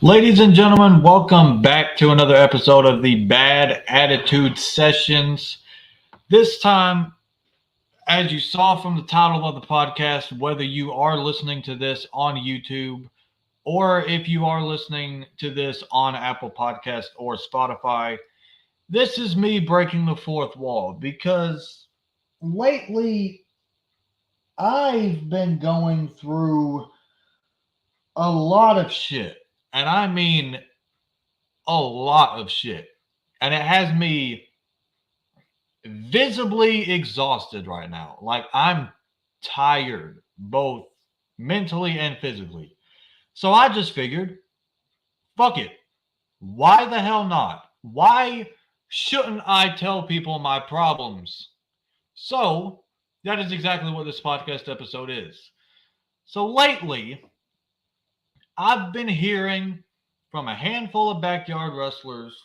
Ladies and gentlemen, welcome back to another episode of the Bad Attitude Sessions. This time, as you saw from the title of the podcast, whether you are listening to this on YouTube or if you are listening to this on Apple Podcast or Spotify, this is me breaking the fourth wall because lately I've been going through a lot of shit. And I mean a lot of shit. And it has me visibly exhausted right now. Like I'm tired, both mentally and physically. So I just figured, fuck it. Why the hell not? Why shouldn't I tell people my problems? So that is exactly what this podcast episode is. So lately, I've been hearing from a handful of backyard wrestlers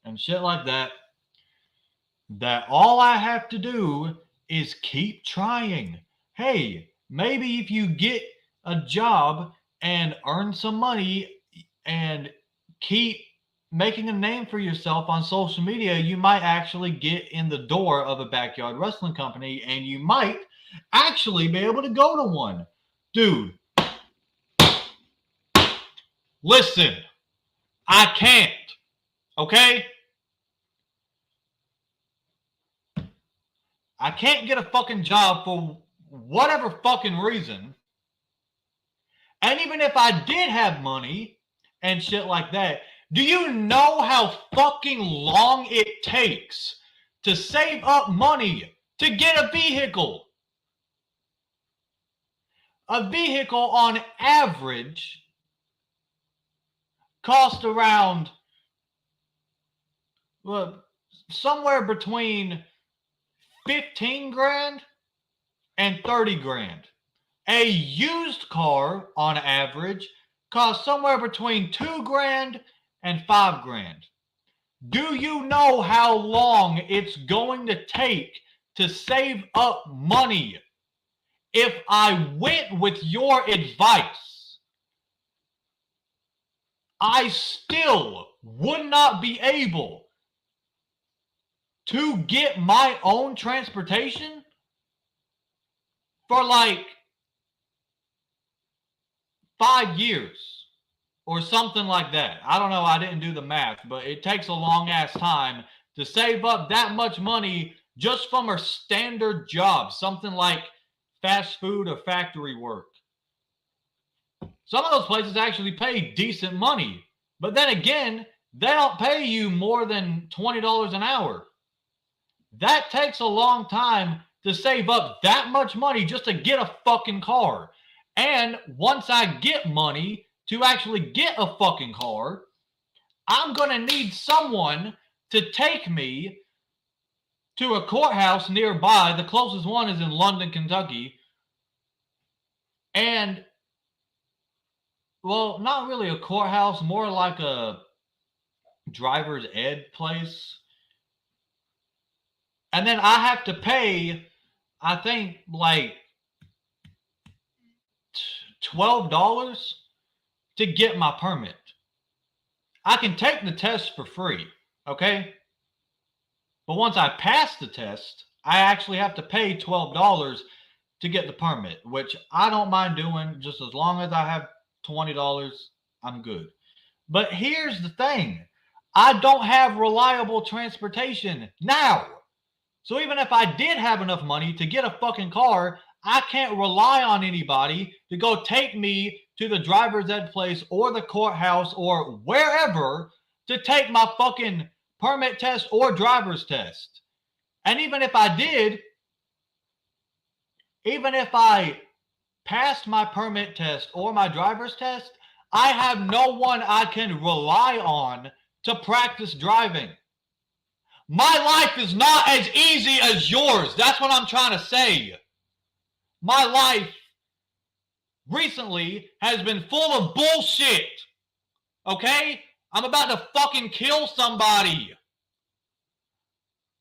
and shit like that all I have to do is keep trying. Hey, maybe if you get a job and earn some money and keep making a name for yourself on social media, you might actually get in the door of a backyard wrestling company and you might actually be able to go to one. Dude, listen, I can't, okay? I can't get a fucking job for whatever fucking reason. And even if I did have money and shit like that, do you know how fucking long it takes to save up money to get a vehicle? A vehicle on average costs around somewhere between 15 grand and 30 grand. A used car on average costs somewhere between 2 grand and 5 grand. Do you know how long it's going to take to save up money? If I went with your advice, I still would not be able to get my own transportation for like 5 years or something like that. I don't know. I didn't do the math, but it takes a long ass time to save up that much money just from a standard job, something like fast food or factory work. Some of those places actually pay decent money, but then again, they don't pay you more than $20 an hour. That takes a long time to save up that much money just to get a fucking car. And once I get money to actually get a fucking car, I'm going to need someone to take me to a courthouse nearby. The closest one is in London, Kentucky. And, well, not really a courthouse, more like a driver's ed place. And then I have to pay, I think, like $12 to get my permit. I can take the test for free, okay? But once I pass the test, I actually have to pay $12 to get the permit, which I don't mind doing. Just as long as I have $20, I'm good. But here's the thing. I don't have reliable transportation now. So even if I did have enough money to get a fucking car, I can't rely on anybody to go take me to the driver's ed place or the courthouse or wherever to take my fucking permit test or driver's test. And even if I did, even if I passed my permit test or my driver's test, I have no one I can rely on to practice driving. My life is not as easy as yours. That's what I'm trying to say. My life recently has been full of bullshit. Okay? I'm about to fucking kill somebody.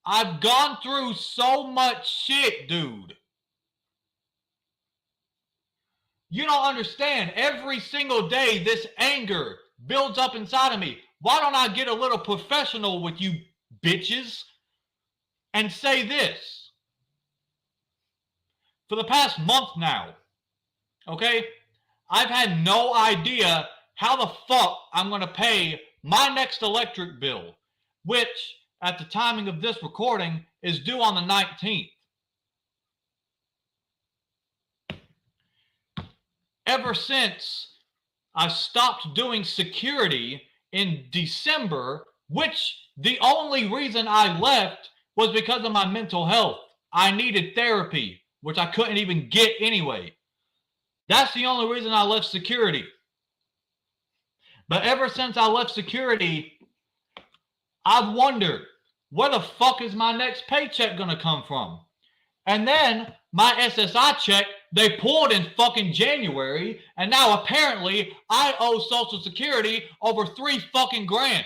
I've gone through so much shit, dude. You don't understand. Every single day, this anger, builds up inside of me. Why don't I get a little professional with you bitches and say this? For the past month now, okay, I've had no idea how the fuck I'm going to pay my next electric bill, which at the timing of this recording is due on the 19th. Ever since I stopped doing security in December, which the only reason I left was because of my mental health. I needed therapy, which I couldn't even get anyway. That's the only reason I left security. But ever since I left security, I've wondered, where the fuck is my next paycheck going to come from? And then my SSI check, they pulled in fucking January, and now apparently I owe Social Security over $3 fucking grand.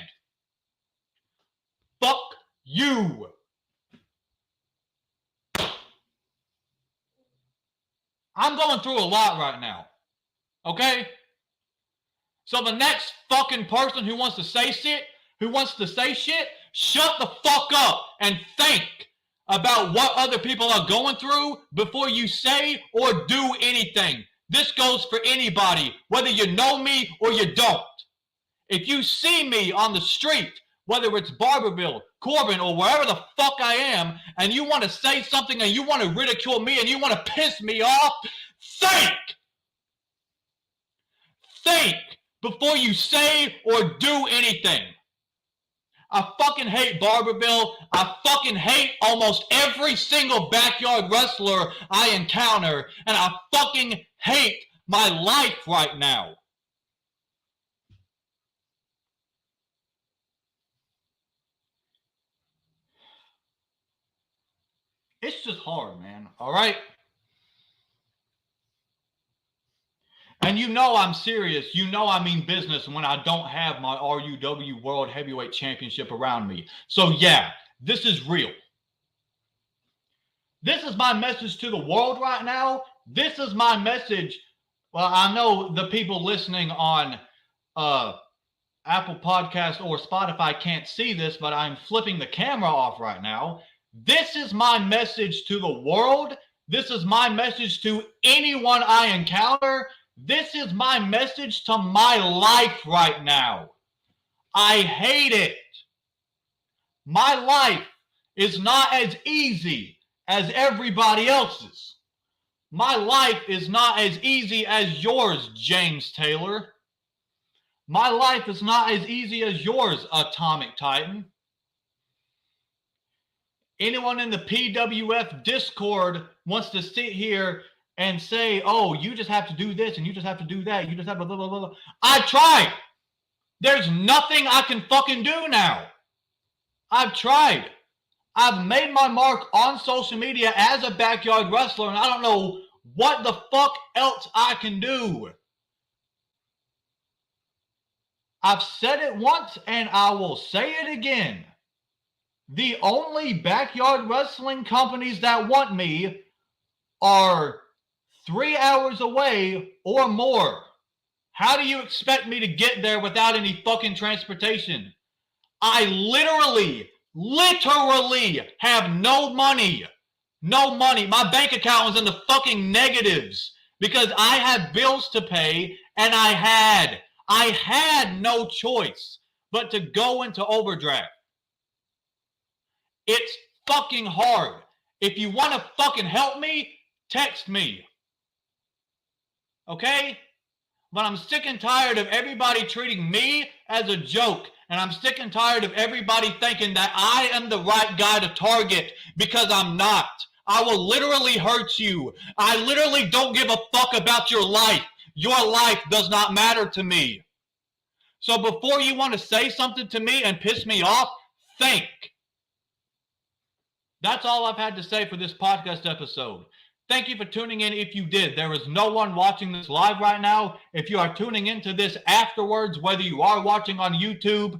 Fuck you. I'm going through a lot right now. Okay? So the next fucking person who wants to say shit, shut the fuck up and think about what other people are going through before you say or do anything. This goes for anybody, whether you know me or you don't. If you see me on the street, whether it's Barberville, Corbin, or wherever the fuck I am, and you want to say something and you want to ridicule me and you want to piss me off, think! Think before you say or do anything. I fucking hate Barberville. I fucking hate almost every single backyard wrestler I encounter. And I fucking hate my life right now. It's just hard, man. All right? And you know I'm serious. You know I mean business when I don't have my RUW World Heavyweight Championship around me. So yeah, this is real. This is my message to the world right now. This is my message. Well, I know the people listening on Apple Podcast or Spotify can't see this, but I'm flipping the camera off right now. This is my message to the world. This is my message to anyone I encounter. This is my message to my life right now. I hate it. My life is not as easy as everybody else's. My life is not as easy as yours, James Taylor. My life is not as easy as yours, Atomic Titan. Anyone in the PWF Discord wants to sit here and say, oh, you just have to do this and you just have to do that. You just have to blah, blah, blah, blah. I tried. There's nothing I can fucking do now. I've tried. I've made my mark on social media as a backyard wrestler, and I don't know what the fuck else I can do. I've said it once and I will say it again. The only backyard wrestling companies that want me are 3 hours away or more. How do you expect me to get there without any fucking transportation? I literally have no money. No money. My bank account was in the fucking negatives because I had bills to pay and I had no choice but to go into overdraft. It's fucking hard. If you want to fucking help me, text me. Okay? But I'm sick and tired of everybody treating me as a joke. And I'm sick and tired of everybody thinking that I am the right guy to target because I'm not. I will literally hurt you. I literally don't give a fuck about your life. Your life does not matter to me. So before you want to say something to me and piss me off, think. That's all I've had to say for this podcast episode. Thank you for tuning in if you did. There is no one watching this live right now. If you are tuning into this afterwards, whether you are watching on YouTube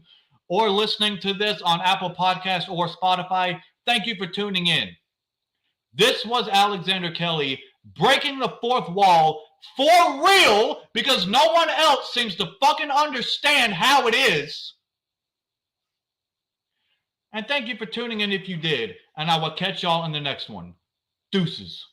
or listening to this on Apple Podcasts or Spotify, thank you for tuning in. This was Alexander Kelly breaking the fourth wall for real because no one else seems to fucking understand how it is. And thank you for tuning in if you did. And I will catch y'all in the next one. Deuces.